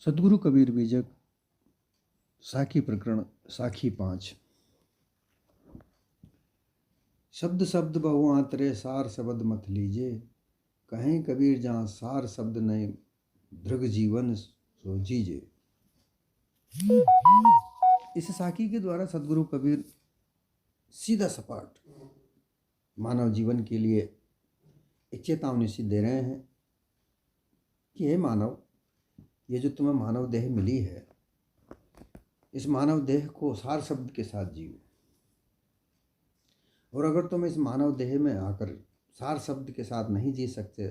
सदगुरु कबीर बीजक साखी प्रकरण साखी 5। शब्द शब्द बहु आंतरे सार शब्द मत लीजे, कहें कबीर जहाँ सार शब्द नए दृग जीवन सो जीजे। इस साखी के द्वारा सदगुरु कबीर सीधा सपाट मानव जीवन के लिए एक चेतावनी सी दे रहे हैं कि हे मानव, ये जो तुम्हें मानव देह मिली है, इस मानव देह को सार शब्द के साथ जियो। और अगर तुम इस मानव देह में आकर सार शब्द के साथ नहीं जी सकते,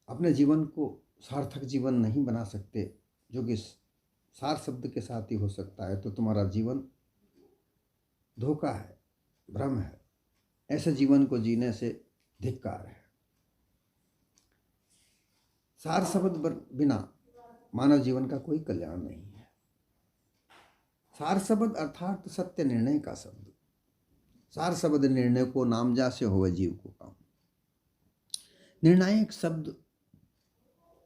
अपने जीवन को सार्थक जीवन नहीं बना सकते जो कि सार शब्द के साथ ही हो सकता है, तो तुम्हारा जीवन धोखा है, भ्रम है। ऐसे जीवन को जीने से धिक्कार है। सार शब्द बिना मानव जीवन का कोई कल्याण नहीं है। सार शब्द अर्थात सत्य निर्णय का शब्द। सार शब्द निर्णय को नामजा से होवे जीव को काम। निर्णायक शब्द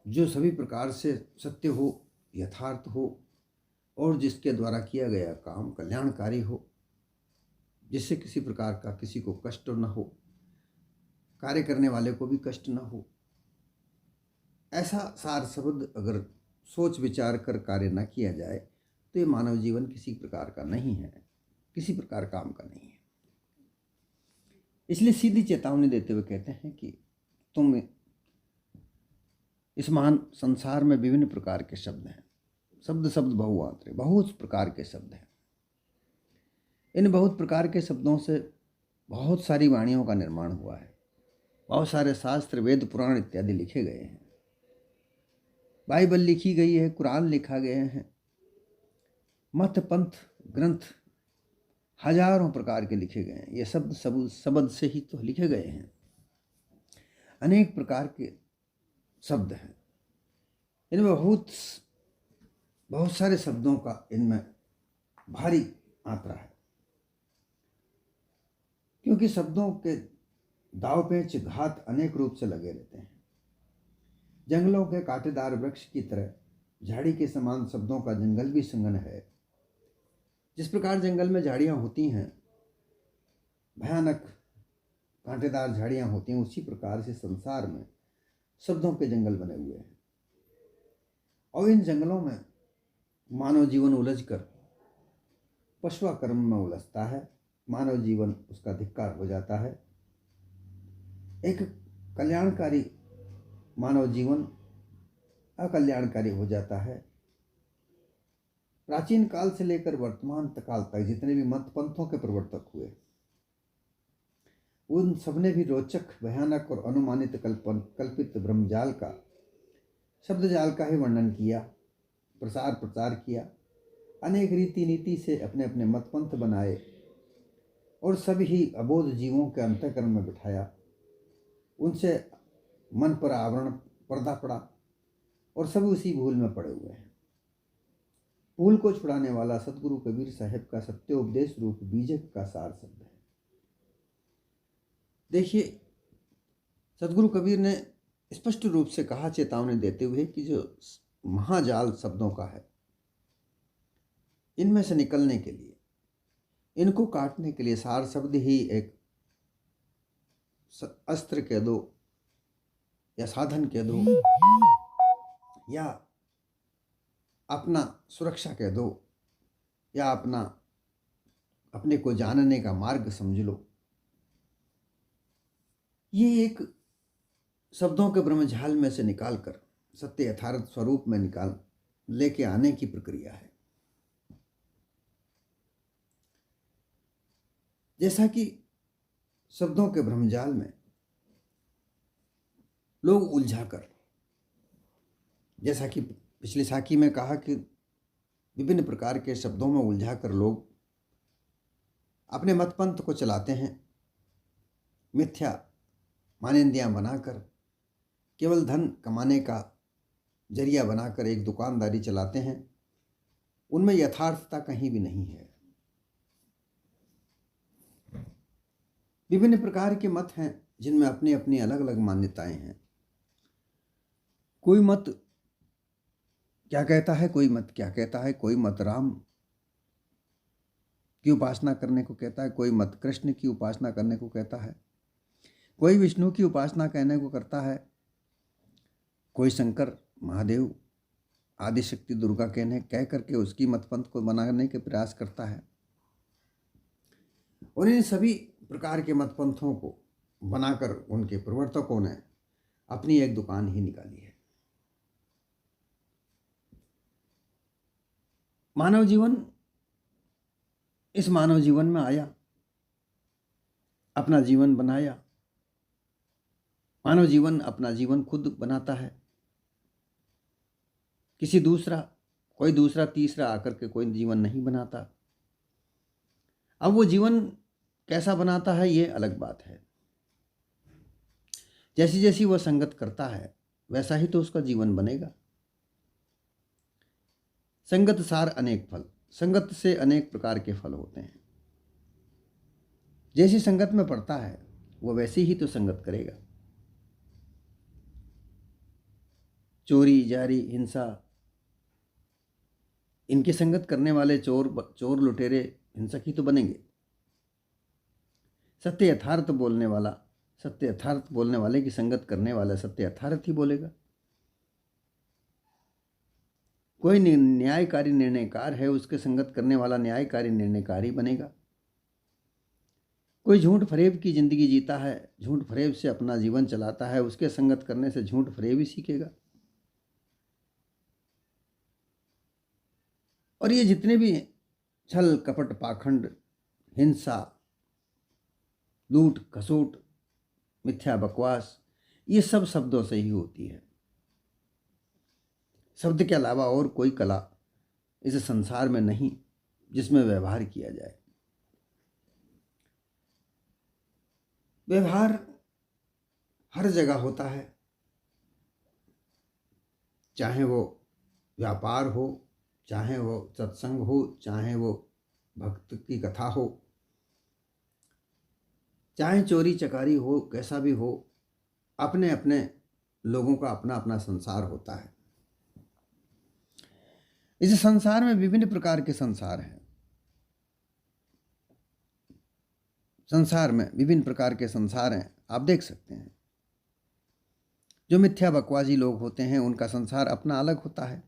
जो सभी प्रकार से सत्य हो, यथार्थ हो और जिसके द्वारा किया गया काम कल्याणकारी हो, जिससे किसी प्रकार का किसी को कष्ट न हो, कार्य करने वाले को भी कष्ट न हो, ऐसा सार शब्द अगर सोच विचार कर कार्य न किया जाए तो ये मानव जीवन किसी प्रकार का नहीं है, किसी प्रकार काम का नहीं है। इसलिए सीधी चेतावनी देते हुए कहते हैं कि तुम इस महान संसार में विभिन्न प्रकार के शब्द हैं। शब्द शब्द बहुआंतरे, बहुत प्रकार के शब्द हैं। इन बहुत प्रकार के शब्दों से बहुत सारी वाणियों का निर्माण हुआ है। बहुत सारे शास्त्र, वेद, पुराण इत्यादि लिखे गए हैं। बाइबल लिखी गई है, कुरान लिखा गया है, मत पंथ ग्रंथ हजारों प्रकार के लिखे गए हैं। ये शब्द से ही तो लिखे गए हैं। अनेक प्रकार के शब्द हैं। इनमें बहुत सारे शब्दों का इनमें भारी मात्रा है, क्योंकि शब्दों के दाव पेच घात अनेक रूप से लगे रहते हैं। जंगलों के कांटेदार वृक्ष की तरह झाड़ी के समान शब्दों का जंगल भी संगन है। जिस प्रकार जंगल में झाड़ियां होती हैं, भयानक कांटेदार झाड़ियां होती हैं, उसी प्रकार से संसार में शब्दों के जंगल बने हुए हैं। और इन जंगलों में मानव जीवन उलझकर पशुआ कर्म में उलझता है। मानव जीवन उसका धिक्कार हो जाता है। एक कल्याणकारी मानव जीवन अकल्याणकारी हो जाता है। प्राचीन काल से लेकर वर्तमान काल तक जितने भी मत पंथों के प्रवर्तक हुए, उन सबने भी रोचक, भयानक और अनुमानित कल्पित ब्रह्मजाल का, शब्द जाल का ही वर्णन किया, प्रचार किया। अनेक रीति नीति से अपने अपने मत पंथ बनाए और सभी अबोध जीवों के अंतःकरण में बिठाया। उनसे मन पर आवरण पर्दा पड़ा और सभी उसी भूल में पड़े हुए हैं। भूल को छुड़ाने वाला सदगुरु कबीर साहब का सत्योपदेश रूप बीजक का सार शब्द है। देखिए, सदगुरु कबीर ने स्पष्ट रूप से कहा, चेतावनी देते हुए, कि जो महाजाल शब्दों का है, इनमें से निकलने के लिए, इनको काटने के लिए सार शब्द ही एक अस्त्र कह दो या साधन कह दो या अपना सुरक्षा कह दो या अपने को जानने का मार्ग समझ लो। ये एक शब्दों के ब्रह्मजाल में से निकालकर सत्य यथार्थ स्वरूप में लेके आने की प्रक्रिया है। जैसा कि शब्दों के ब्रह्मजाल में लोग उलझाकर, जैसा कि पिछली साखी में कहा कि विभिन्न प्रकार के शब्दों में उलझाकर लोग अपने मतपंथ को चलाते हैं। मिथ्या मानिंदियां बनाकर, केवल धन कमाने का जरिया बनाकर एक दुकानदारी चलाते हैं। उनमें यथार्थता कहीं भी नहीं है। विभिन्न प्रकार के मत हैं जिनमें अपनी अपनी अलग अलग मान्यताएं हैं। कोई मत क्या कहता है कोई मत क्या कहता है, कोई मत राम की उपासना करने को कहता है, कोई मत कृष्ण की उपासना करने को कहता है, कोई विष्णु की उपासना कहने को करता है, कोई शंकर महादेव आदिशक्ति दुर्गा कह करके उसकी मतपंथ को बनाने के प्रयास करता है। और इन सभी प्रकार के मतपंथों को बनाकर उनके प्रवर्तकों ने अपनी एक दुकान ही निकाली है। मानव जीवन इस मानव जीवन में आया, अपना जीवन बनाया। मानव जीवन अपना जीवन खुद बनाता है, कोई दूसरा तीसरा आकर के कोई जीवन नहीं बनाता। अब वो जीवन कैसा बनाता है ये अलग बात है। जैसी जैसी वह संगत करता है वैसा ही तो उसका जीवन बनेगा। संगत सार अनेक फल, संगत से अनेक प्रकार के फल होते हैं। जैसी संगत में पड़ता है वो वैसी ही तो संगत करेगा। चोरी जारी हिंसा, इनकी संगत करने वाले चोर लुटेरे हिंसक ही तो बनेंगे। सत्य यथार्थ बोलने वाले की संगत करने वाला सत्य यथार्थ ही बोलेगा। कोई न्यायकारी निर्णयकार है, उसके संगत करने वाला न्यायकारी निर्णयकारी बनेगा। कोई झूठ फरेब की जिंदगी जीता है, झूठ फरेब से अपना जीवन चलाता है, उसके संगत करने से झूठ फरेब ही सीखेगा। और ये जितने भी छल कपट पाखंड हिंसा लूट खसूट मिथ्या बकवास, ये सब शब्दों से ही होती है। शब्द के अलावा और कोई कला इस संसार में नहीं जिसमें व्यवहार किया जाए। व्यवहार हर जगह होता है, चाहे वो व्यापार हो, चाहे वो सत्संग हो, चाहे वो भक्त की कथा हो, चाहे चोरी चकारी हो, कैसा भी हो, अपने अपने लोगों का अपना अपना संसार होता है। इस संसार में विभिन्न प्रकार के संसार हैं। संसार में विभिन्न प्रकार के संसार हैं, आप देख सकते हैं। जो मिथ्या बकवासी लोग होते हैं उनका संसार अपना अलग होता है।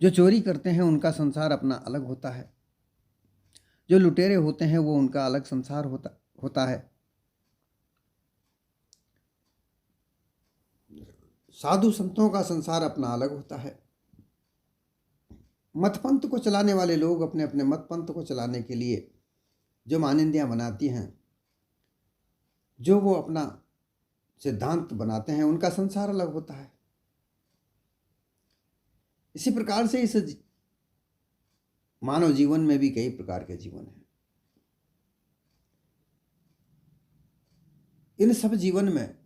जो चोरी करते हैं उनका संसार अपना अलग होता है। जो लुटेरे होते हैं वो उनका अलग संसार होता है। साधु संतों का संसार अपना अलग होता है। मतपंथ को चलाने वाले लोग अपने अपने मतपंथ को चलाने के लिए जो मानदंडियां बनाती हैं, जो वो अपना सिद्धांत बनाते हैं, उनका संसार अलग होता है। इसी प्रकार से इस मानव जीवन में भी कई प्रकार के जीवन हैं। इन सब जीवन में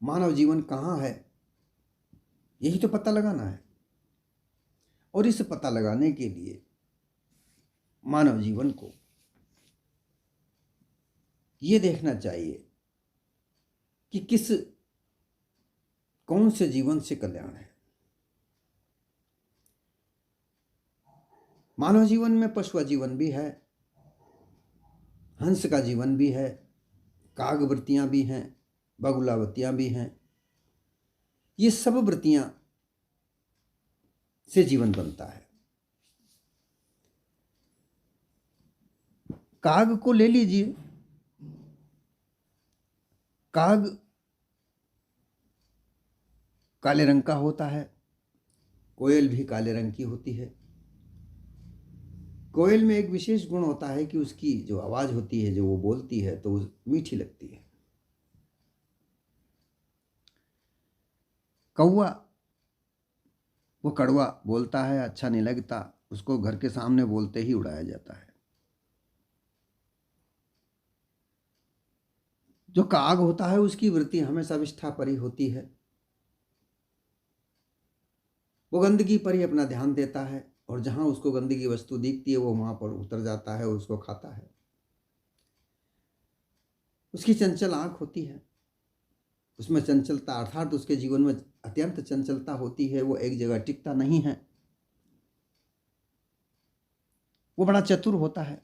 मानव जीवन कहाँ है यही तो पता लगाना है। और इस पता लगाने के लिए मानव जीवन को ये देखना चाहिए कि कौन से जीवन से कल्याण है। मानव जीवन में पशु जीवन भी है, हंस का जीवन भी है, कागवृत्तियां भी हैं, बगुलावतियां भी हैं। ये सब वृत्तियां से जीवन बनता है। काग को ले लीजिए, काग काले रंग का होता है, कोयल भी काले रंग की होती है। कोयल में एक विशेष गुण होता है कि उसकी जो आवाज होती है, जो वो बोलती है, तो मीठी लगती है। कौवा वो कड़वा बोलता है, अच्छा नहीं लगता, उसको घर के सामने बोलते ही उड़ाया जाता है। जो काग होता है उसकी वृत्ति हमेशा विष्ठा पर ही होती है। वो गंदगी पर ही अपना ध्यान देता है और जहां उसको गंदगी वस्तु दिखती है वो वहां पर उतर जाता है और उसको खाता है। उसकी चंचल आंख होती है। उसमें चंचलता अर्थात उसके जीवन में अत्यंत चंचलता होती है, वो एक जगह टिकता नहीं है, वो बड़ा चतुर होता है।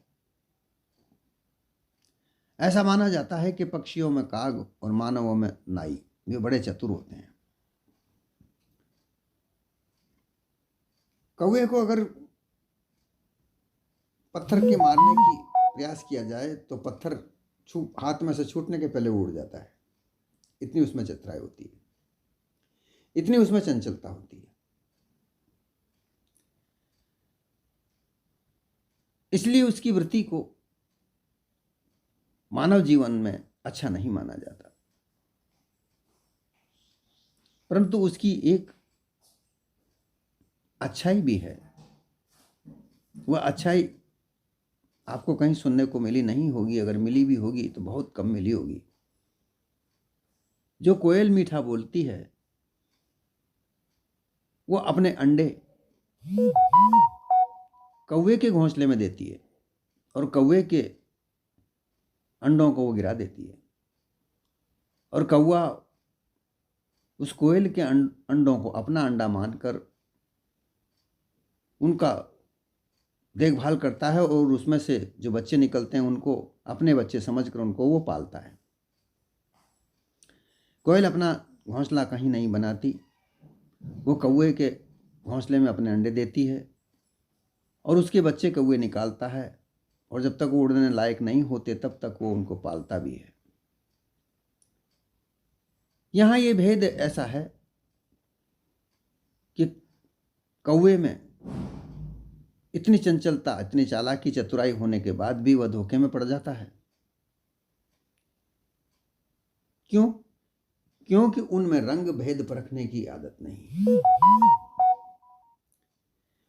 ऐसा माना जाता है कि पक्षियों में काग और मानवों में नाई, वे बड़े चतुर होते हैं। कौवे को अगर पत्थर के मारने की प्रयास किया जाए तो पत्थर हाथ में से छूटने के पहले उड़ जाता है, इतनी उसमें चतुराई होती है, इतनी उसमें चंचलता होती है। इसलिए उसकी वृत्ति को मानव जीवन में अच्छा नहीं माना जाता, परंतु उसकी एक अच्छाई भी है। वह अच्छाई आपको कहीं सुनने को मिली नहीं होगी, अगर मिली भी होगी तो बहुत कम मिली होगी। जो कोयल मीठा बोलती है वो अपने अंडे कौवे के घोंसले में देती है और कौवे के अंडों को वो गिरा देती है, और कौवा उस कोयल के अंडों को अपना अंडा मानकर उनका देखभाल करता है और उसमें से जो बच्चे निकलते हैं उनको अपने बच्चे समझकर उनको वो पालता है। कोयल अपना घोंसला कहीं नहीं बनाती, वो कौवे के घोंसले में अपने अंडे देती है और उसके बच्चे कौवे निकालता है, और जब तक वो उड़ने लायक नहीं होते तब तक वो उनको पालता भी है। यहाँ ये भेद ऐसा है कि कौवे में इतनी चंचलता, इतनी चालाकी, चतुराई होने के बाद भी वह धोखे में पड़ जाता है। क्यों? क्योंकि उनमें रंग भेद परखने की आदत नहीं।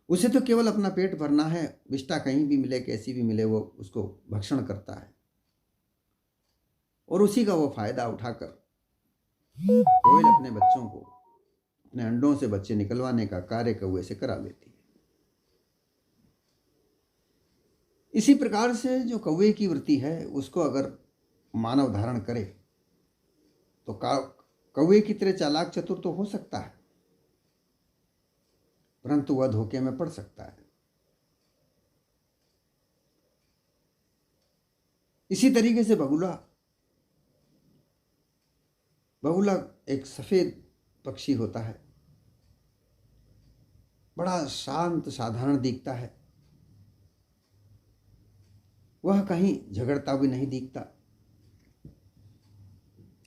उसे तो केवल अपना पेट भरना है, विष्ठा कहीं भी मिले, कैसी भी मिले, वो उसको भक्षण करता है और उसी का वो फायदा उठाकर कोयल अपने बच्चों को, अपने अंडों से बच्चे निकलवाने का कार्य कौवे से करा लेती है। इसी प्रकार से जो कौवे की वृत्ति है उसको अगर मानव धारण करे तो कौवे की तरह चालाक चतुर तो हो सकता है, परंतु वह धोखे में पड़ सकता है। इसी तरीके से बगुला एक सफेद पक्षी होता है, बड़ा शांत साधारण दिखता है, वह कहीं झगड़ता भी नहीं दिखता,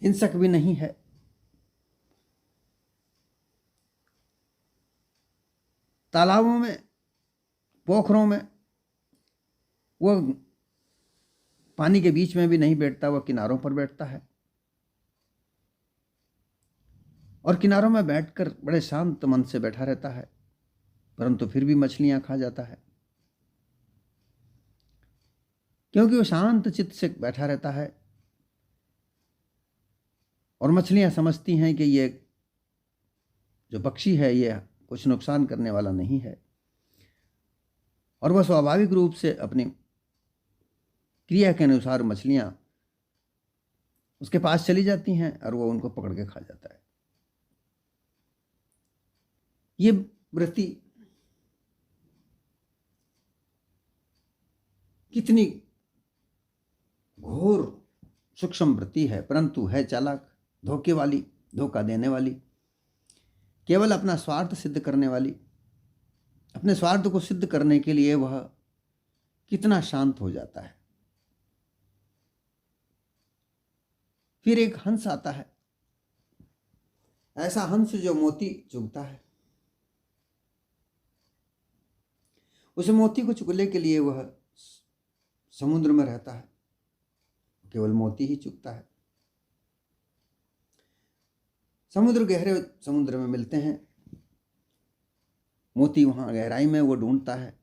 हिंसक भी नहीं है। तालाबों में, पोखरों में वह पानी के बीच में भी नहीं बैठता, वह किनारों पर बैठता है और किनारों में बैठकर बड़े शांत मन से बैठा रहता है, परंतु फिर भी मछलियां खा जाता है, क्योंकि वो शांत चित्त से बैठा रहता है और मछलियां समझती हैं कि ये जो पक्षी है ये कुछ नुकसान करने वाला नहीं है, और वह स्वाभाविक रूप से अपनी क्रिया के अनुसार मछलियां उसके पास चली जाती हैं और वह उनको पकड़ के खा जाता है। ये वृत्ति कितनी घोर सूक्ष्म वृत्ति है, परंतु है चालाक, धोखे वाली, धोखा देने वाली, केवल अपना स्वार्थ सिद्ध करने वाली। अपने स्वार्थ को सिद्ध करने के लिए वह कितना शांत हो जाता है। फिर एक हंस आता है, ऐसा हंस जो मोती चुगता है। उस मोती को चुगने के लिए वह समुद्र में रहता है, केवल मोती ही चुगता है। समुद्र, गहरे समुद्र में मिलते हैं मोती, वहां गहराई में वो ढूंढता है,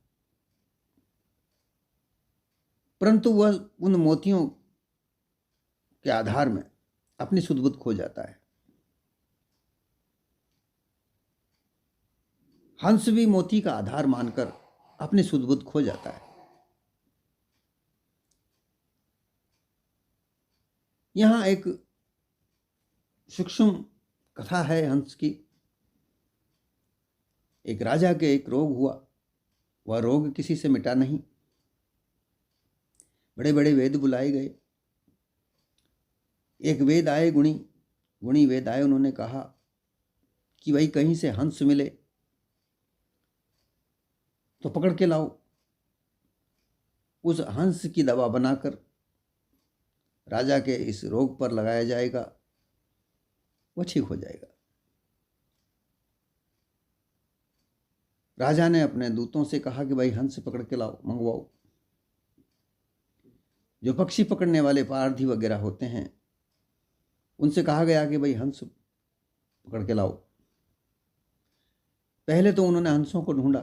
परंतु वह उन मोतियों के आधार में अपनी सुध-बुध खो जाता है। हंस भी मोती का आधार मानकर अपनी सुध-बुध खो जाता है। यहां एक सूक्ष्म कथा है हंस की। एक राजा के एक रोग हुआ, वह रोग किसी से मिटा नहीं। बड़े बड़े वेद बुलाए गए। एक वेद आए, गुणी वेद आए। उन्होंने कहा कि भाई कहीं से हंस मिले तो पकड़ के लाओ। उस हंस की दवा बनाकर राजा के इस रोग पर लगाया जाएगा, वह ठीक हो जाएगा। राजा ने अपने दूतों से कहा कि भाई हंस पकड़ के लाओ, मंगवाओ। जो पक्षी पकड़ने वाले पारधी वगैरह होते हैं, उनसे कहा गया कि भाई हंस पकड़ के लाओ। पहले तो उन्होंने हंसों को ढूंढा,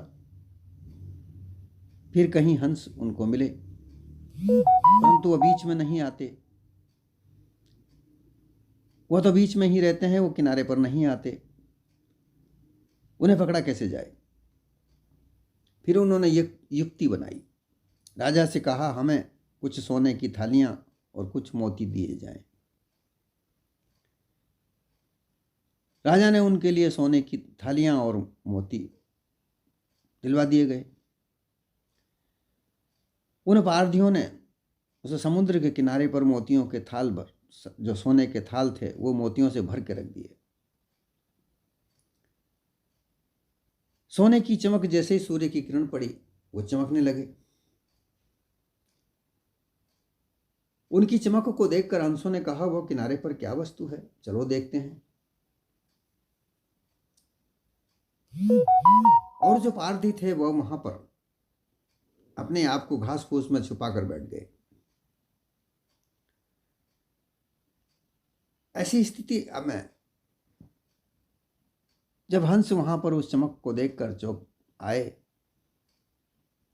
फिर कहीं हंस उनको मिले, परंतु वह बीच में नहीं आते। वह तो बीच में ही रहते हैं, वो किनारे पर नहीं आते। उन्हें पकड़ा कैसे जाए? फिर उन्होंने युक्ति बनाई। राजा से कहा हमें कुछ सोने की थालियां और कुछ मोती दिए जाएं। राजा ने उनके लिए सोने की थालियां और मोती दिलवा दिए गए। उन पारधियों ने उस समुद्र के किनारे पर मोतियों के थाल भर, जो सोने के थाल थे, वो मोतियों से भर के रख दिए। सोने की चमक जैसे ही सूर्य की किरण पड़ी, वो चमकने लगे। उनकी चमक को देखकर हंसों ने कहा वो किनारे पर क्या वस्तु है, चलो देखते हैं। और जो पारधी थे वह वहां पर अपने आप को घास फूस में छुपा कर बैठ गए। ऐसी स्थिति अब मैं, जब हंस वहां पर उस चमक को देखकर चौंक आए,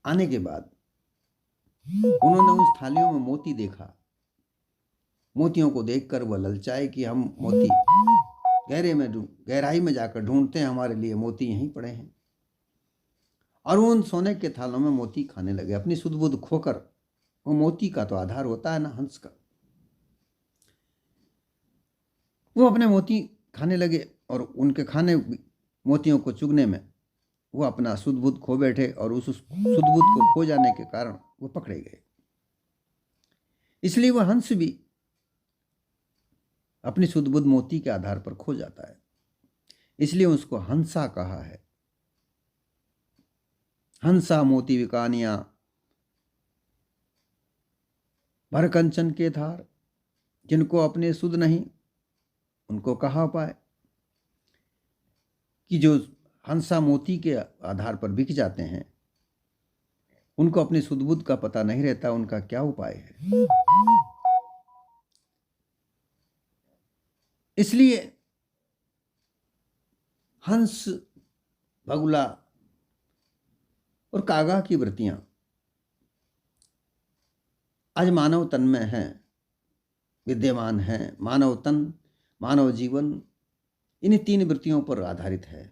आने के बाद उन्होंने उस थालियों में मोती देखा। मोतियों को देखकर वह ललचाए कि हम मोती गहराई में जाकर ढूंढते हैं, हमारे लिए मोती यहीं पड़े हैं। और वो उन सोने के थालों में मोती खाने लगे, अपनी सुध बुध खोकर। वो मोती का तो आधार होता है ना हंस का। वो अपने मोती खाने लगे और उनके खाने मोतियों को चुगने में वो अपना सुध बुध खो बैठे, और उस सुध बुध को खो जाने के कारण वो पकड़े गए। इसलिए वह हंस भी अपनी सुध बुध मोती के आधार पर खो जाता है, इसलिए उसको हंसा कहा है। हंसा मोती विकानिया भर कंचन के धार, जिनको अपने सुध नहीं उनको कहा पाए। कि जो हंसा मोती के आधार पर बिक जाते हैं, उनको अपनी सुध बुध का पता नहीं रहता, उनका क्या उपाय है। इसलिए हंस, बगुला और कागा की वृत्तियां आज मानव तन में हैं, विद्यमान हैं। मानव तन, मानव जीवन इन तीन वृत्तियों पर आधारित है।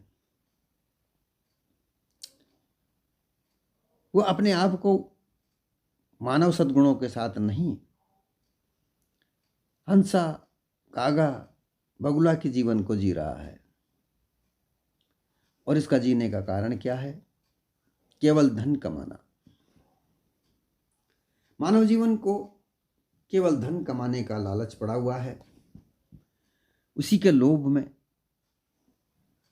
वो अपने आप को मानव सद्गुणों के साथ नहीं, हंसा, कागा, बगुला के जीवन को जी रहा है। और इसका जीने का कारण क्या है? केवल धन कमाना। मानव जीवन को केवल धन कमाने का लालच पड़ा हुआ है। उसी के लोभ में,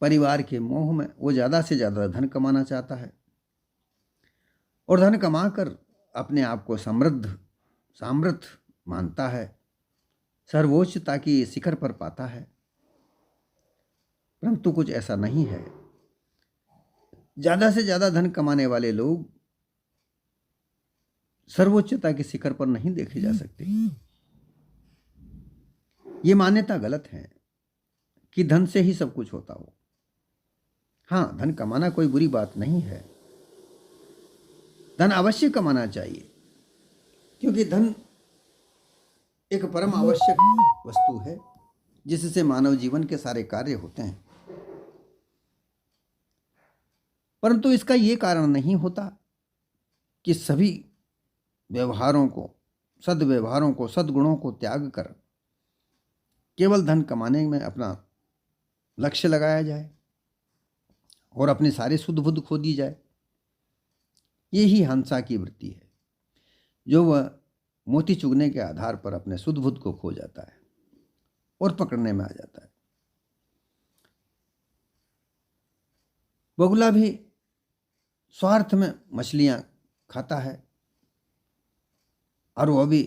परिवार के मोह में वो ज़्यादा से ज़्यादा धन कमाना चाहता है, और धन कमाकर अपने आप को सामर्थ मानता है, सर्वोच्चता की शिखर पर पाता है। परंतु कुछ ऐसा नहीं है। ज़्यादा से ज़्यादा धन कमाने वाले लोग सर्वोच्चता के शिखर पर नहीं देखे जा सकते। ये मान्यता गलत है कि धन से ही सब कुछ होता हो। हाँ, धन कमाना कोई बुरी बात नहीं है। धन अवश्य कमाना चाहिए, क्योंकि धन एक परम आवश्यक वस्तु है जिससे मानव जीवन के सारे कार्य होते हैं। परंतु इसका ये कारण नहीं होता कि सभी व्यवहारों को, सद्व्यवहारों को, सद्गुणों को त्याग कर केवल धन कमाने में अपना लक्ष्य लगाया जाए और अपने सारे सुध बुध खो दी जाए। यही हंसा की वृत्ति है, जो वह मोती चुगने के आधार पर अपने सुध बुध को खो जाता है और पकड़ने में आ जाता है। बगुला भी स्वार्थ में मछलियां खाता है और वह भी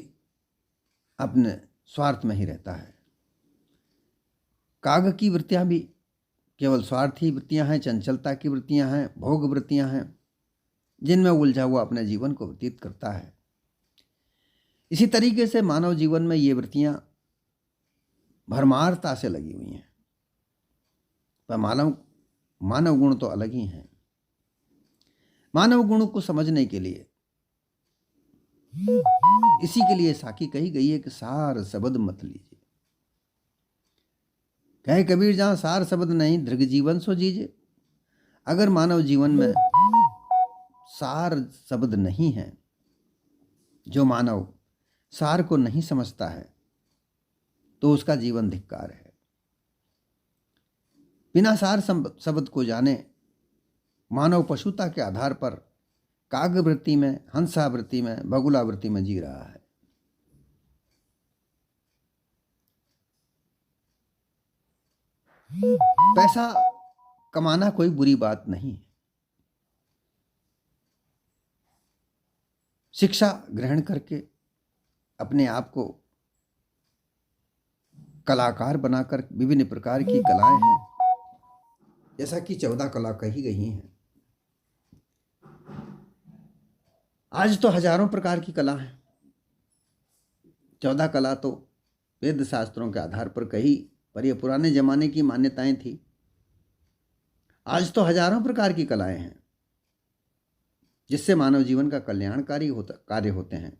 अपने स्वार्थ में ही रहता है। काग की वृत्तियां भी केवल स्वार्थी वृत्तियां हैं, चंचलता की वृत्तियां हैं, भोग वृत्तियां हैं, जिनमें उलझा हुआ अपने जीवन को व्यतीत करता है। इसी तरीके से मानव जीवन में ये वृत्तियां भरमारता से लगी हुई हैं, पर मानव गुण तो अलग ही हैं। मानव गुण को समझने के लिए इसी के लिए साखी कही गई है कि सार शब्द मत लीजिए। कहे कबीर, जहां सार शब्द नहीं दृग जीवन सो जीजिए। अगर मानव जीवन में सार शब्द नहीं है, जो मानव सार को नहीं समझता है, तो उसका जीवन धिक्कार है। बिना सार शब्द को जाने मानव पशुता के आधार पर काग वृत्ति में, हंसा वृत्ति में, बगुला वृत्ति में जी रहा है। पैसा कमाना कोई बुरी बात नहीं है। शिक्षा ग्रहण करके अपने आप को कलाकार बनाकर, विभिन्न प्रकार की कलाएं हैं, जैसा कि 14 कला कही गई हैं। आज तो हजारों प्रकार की कला हैं। 14 कला तो वेद शास्त्रों के आधार पर कही, पर यह पुराने जमाने की मान्यताएं थी। आज तो हजारों प्रकार की कलाएं हैं, जिससे मानव जीवन का कल्याणकारी कार्य होते हैं।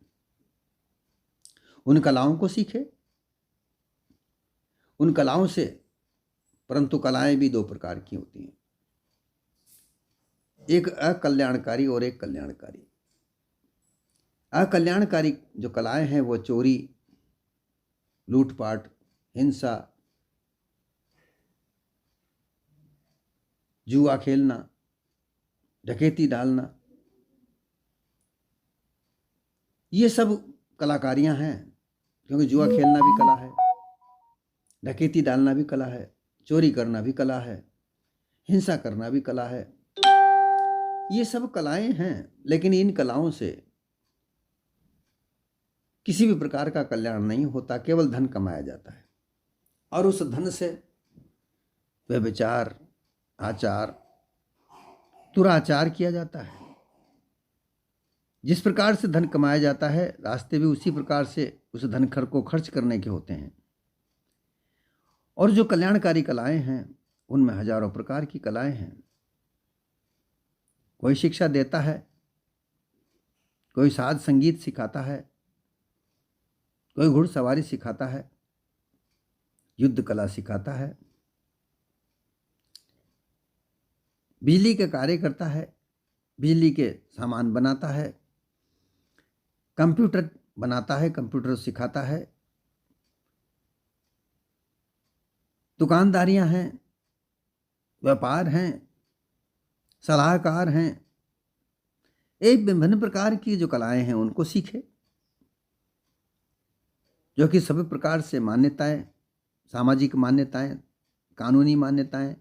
उन कलाओं को सीखे, उन कलाओं से, परंतु कलाएं भी 2 प्रकार की होती हैं, एक अकल्याणकारी और एक कल्याणकारी। अकल्याणकारी जो कलाएं हैं वो चोरी, लूटपाट, हिंसा, जुआ खेलना, डकैती डालना, ये सब कलाकारियां हैं। क्योंकि जुआ खेलना भी कला है, डकैती डालना भी कला है, चोरी करना भी कला है, हिंसा करना भी कला है। ये सब कलाएं हैं, लेकिन इन कलाओं से किसी भी प्रकार का कल्याण नहीं होता, केवल धन कमाया जाता है और उस धन से व्यभिचार, आचार, दुराचार किया जाता है। जिस प्रकार से धन कमाया जाता है, रास्ते भी उसी प्रकार से उस धन को खर्च करने के होते हैं। और जो कल्याणकारी कलाएं हैं, उनमें हजारों प्रकार की कलाएं हैं। कोई शिक्षा देता है, कोई साज संगीत सिखाता है, कोई घुड़सवारी सिखाता है, युद्ध कला सिखाता है, बिजली के कार्य करता है, बिजली के सामान बनाता है, कंप्यूटर बनाता है, कंप्यूटर सिखाता है, दुकानदारियां हैं, व्यापार हैं, सलाहकार हैं। एक विभिन्न प्रकार की जो कलाएं हैं उनको सीखे, जो कि सभी प्रकार से मान्यताएं, सामाजिक मान्यताएं, कानूनी मान्यताएं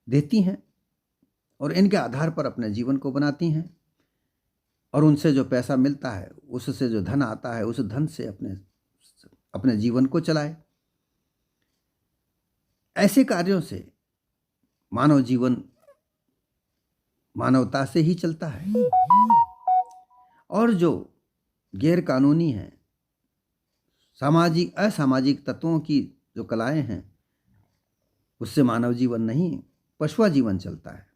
देती हैं और इनके आधार पर अपने जीवन को बनाती हैं। और उनसे जो पैसा मिलता है, उससे जो धन आता है, उस धन से अपने जीवन को चलाए। ऐसे कार्यों से मानव जीवन मानवता से ही चलता है। और जो गैर कानूनी है, सामाजिक, असामाजिक तत्वों की जो कलाएं हैं, उससे मानव जीवन नहीं, पशुआ जीवन चलता है।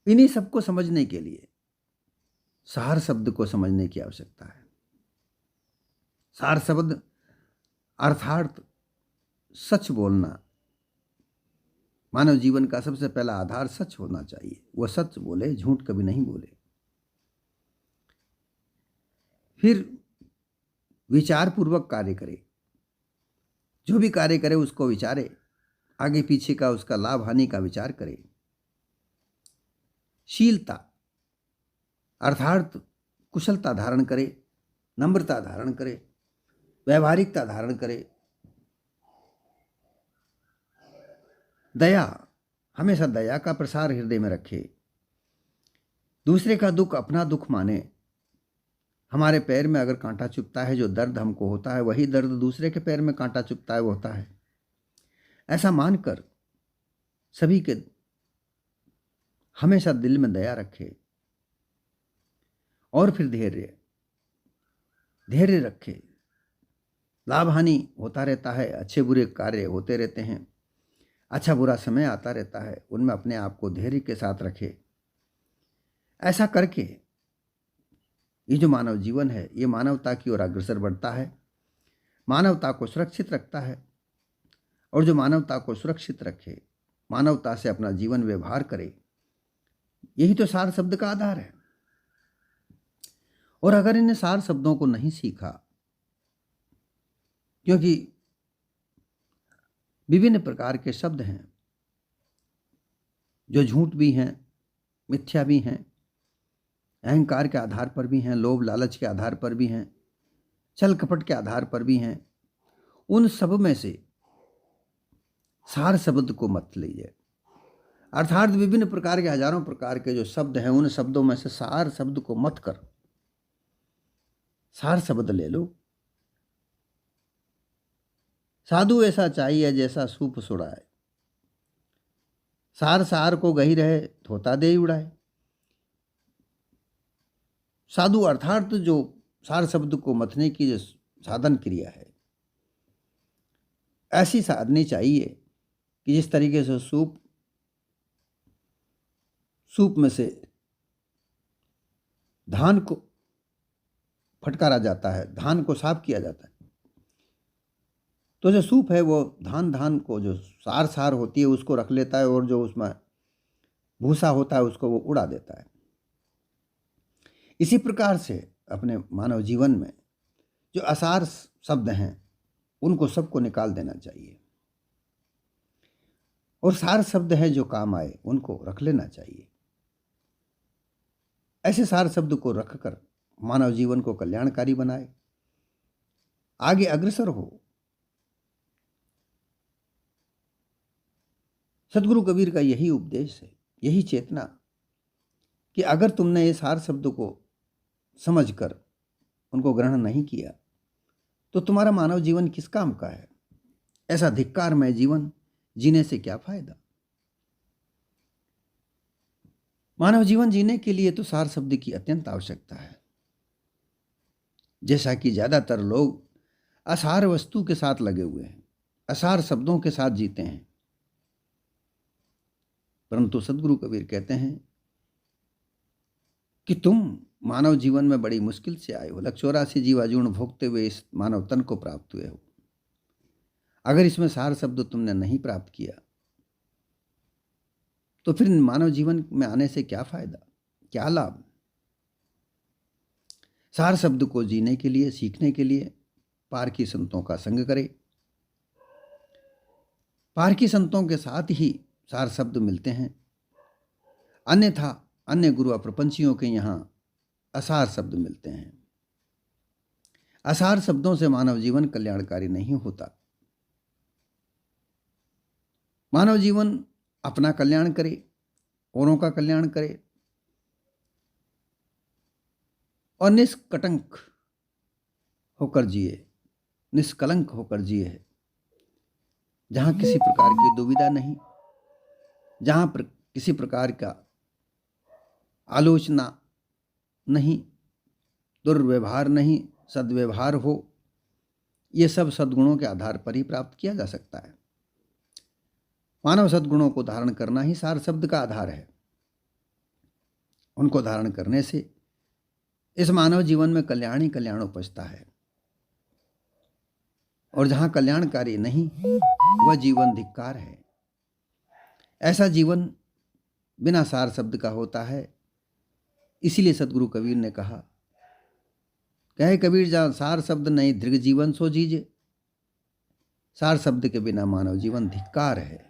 इन्हीं सबको समझने के लिए सार शब्द को समझने की आवश्यकता है। सार शब्द अर्थात सच बोलना। मानव जीवन का सबसे पहला आधार सच होना चाहिए। वह सच बोले, झूठ कभी नहीं बोले। फिर विचार पूर्वक कार्य करे। जो भी कार्य करे उसको विचारे, आगे पीछे का उसका लाभ हानि का विचार करे। शीलता अर्थात कुशलता धारण करे, नम्रता धारण करे, व्यवहारिकता धारण करे। दया, हमेशा दया का प्रसार हृदय में रखे। दूसरे का दुख अपना दुख माने। हमारे पैर में अगर कांटा चुभता है, जो दर्द हमको होता है वही दर्द दूसरे के पैर में कांटा चुभता है वो होता है। ऐसा मानकर सभी के हमेशा दिल में दया रखे। और फिर धैर्य रखे। लाभ हानि होता रहता है, अच्छे बुरे कार्य होते रहते हैं, अच्छा बुरा समय आता रहता है, उनमें अपने आप को धैर्य के साथ रखे। ऐसा करके ये जो मानव जीवन है ये मानवता की ओर अग्रसर बढ़ता है, मानवता को सुरक्षित रखता है। और जो मानवता को सुरक्षित रखे, मानवता से अपना जीवन व्यवहार करे, यही तो सार शब्द का आधार है। और अगर इन सार शब्दों को नहीं सीखा, क्योंकि विभिन्न प्रकार के शब्द हैं जो झूठ भी हैं, मिथ्या भी हैं, अहंकार के आधार पर भी हैं, लोभ लालच के आधार पर भी हैं, छल कपट के आधार पर भी हैं। उन सब में से सार शब्द को मत लीजिए। अर्थात विभिन्न प्रकार के हजारों प्रकार के जो शब्द हैं उन शब्दों में से सार शब्द को मत कर, सार शब्द ले लो। साधु ऐसा चाहिए जैसा सूप सुड़ाए, सार सार को गही रहे धोता दे उड़ाए। साधु अर्थात जो सार शब्द को मथने की जो साधन क्रिया है, ऐसी साधनी चाहिए कि जिस तरीके से सूप में से धान को फटकारा जाता है, धान को साफ किया जाता है, तो जो सूप है वो धान को जो सार होती है उसको रख लेता है और जो उसमें भूसा होता है उसको वो उड़ा देता है। इसी प्रकार से अपने मानव जीवन में जो असार शब्द हैं उनको सबको निकाल देना चाहिए और सार शब्द हैं जो काम आए उनको रख लेना चाहिए। ऐसे सार शब्द को रखकर मानव जीवन को कल्याणकारी बनाए, आगे अग्रसर हो। सदगुरु कबीर का यही उपदेश है, यही चेतना कि अगर तुमने ये सार शब्द को समझकर उनको ग्रहण नहीं किया तो तुम्हारा मानव जीवन किस काम का है। ऐसा धिक्कारमय जीवन जीने से क्या फायदा। मानव जीवन जीने के लिए तो सार शब्द की अत्यंत आवश्यकता है। जैसा कि ज्यादातर लोग असार वस्तु के साथ लगे हुए हैं, असार शब्दों के साथ जीते हैं, परंतु सदगुरु कबीर कहते हैं कि तुम मानव जीवन में बड़ी मुश्किल से आए हो, 184 जीवाजूर्ण भोगते हुए इस मानव तन को प्राप्त हुए हो। अगर इसमें सार शब्द तुमने नहीं प्राप्त किया तो फिर मानव जीवन में आने से क्या फायदा, क्या लाभ। सार शब्द को जीने के लिए, सीखने के लिए पारखी संतों का संग करे। पारखी संतों के साथ ही सार शब्द मिलते हैं, अन्यथा अन्य गुरु प्रपंचियों के यहाँ असार शब्द मिलते हैं। असार शब्दों से मानव जीवन कल्याणकारी नहीं होता। मानव जीवन अपना कल्याण करे, औरों का कल्याण करे और निष्कटंक होकर जिए, निष्कलंक होकर जिए, जहां किसी प्रकार की दुविधा नहीं, जहां किसी प्रकार का आलोचना नहीं, दुर्व्यवहार नहीं, सद्व्यवहार हो। ये सब सद्गुणों के आधार पर ही प्राप्त किया जा सकता है। मानव सद्गुणों को धारण करना ही सार शब्द का आधार है। उनको धारण करने से इस मानव जीवन में कल्याण ही कल्याण उपजता है, और जहां कल्याणकारी नहीं वह जीवन धिक्कार है। ऐसा जीवन बिना सार शब्द का होता है। इसीलिए सदगुरु कबीर ने कहा, कहे कबीर जहाँ सार शब्द नहीं दृढ़ जीवन सो जीजे। सार शब्द के बिना मानव जीवन धिक्कार है।